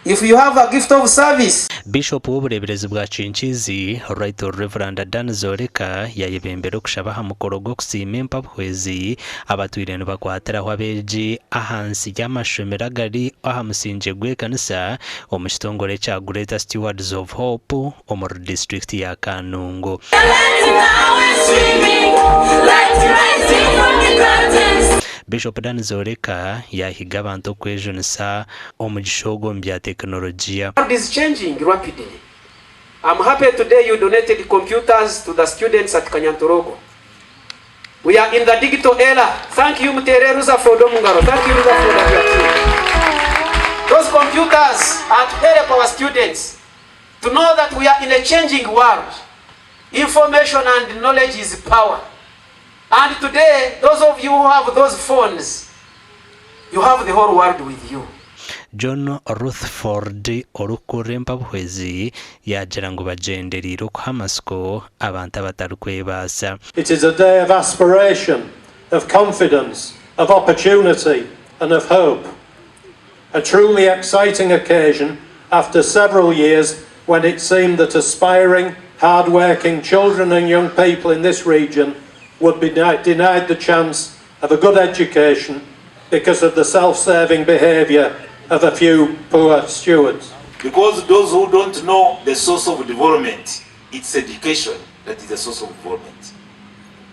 If you have a gift of service. Bishop w'ubureberezi bwa Kihiihi Right Reverend Dan Zoreka yayebembera okushabaha mukoro gw'okusiima Empa buhwezi abatwire nibakwatiraho abeegi ahansi y'amashomero agari aha musingi gw'ekanisa omu kitongole kya Greater Stewards of Hope omuri district ya Kanungu. Bishop Dan Zoreka yahiga abantu okwejunisa omugisha ogwo mu bya tekinologiya. The world is changing rapidly. I'm happy today you donated computers to the students at Kanyantorogo. We are in the digital era. Thank you, Mutere Ruza for Domungaro. Thank you, Ruza, for that. Those computers are to help our students to know that we are in a changing world. Information and knowledge is power. And today, those of you who have those phones, you have the whole world with you. John Rutherford orukure Empa buhwezi yagira ngo bagenderire okuha amasiko abantu abatari kwebasa. It is a day of aspiration, of confidence, of opportunity and of hope. A truly exciting occasion after several years when it seemed that aspiring, hard-working children and young people in this region would be denied the chance of a good education because of the self-serving behaviour of a few poor stewards. Because those who don't know the source of development, it's education that is the source of development.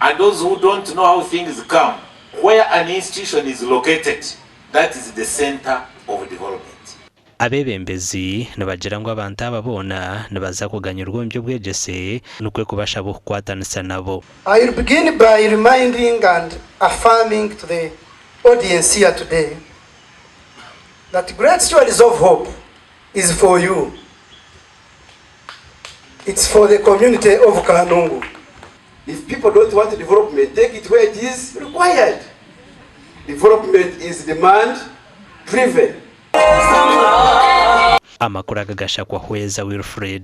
And those who don't know how things come, where an institution is located, that is the center of development. Abebembezi nibagira ngo abantu ababona nibaza kuganyurwa mu by'obwegyese nukwe kubasha bukwatanisa nabo. I will begin by reminding and affirming to the audience here today that Great Stewards of Hope is for you. It's for the community of Kanungu. If people don't want development, take it where it is required. Development is demand driven. Amakuru agagasha kwa Hweza Wilfred.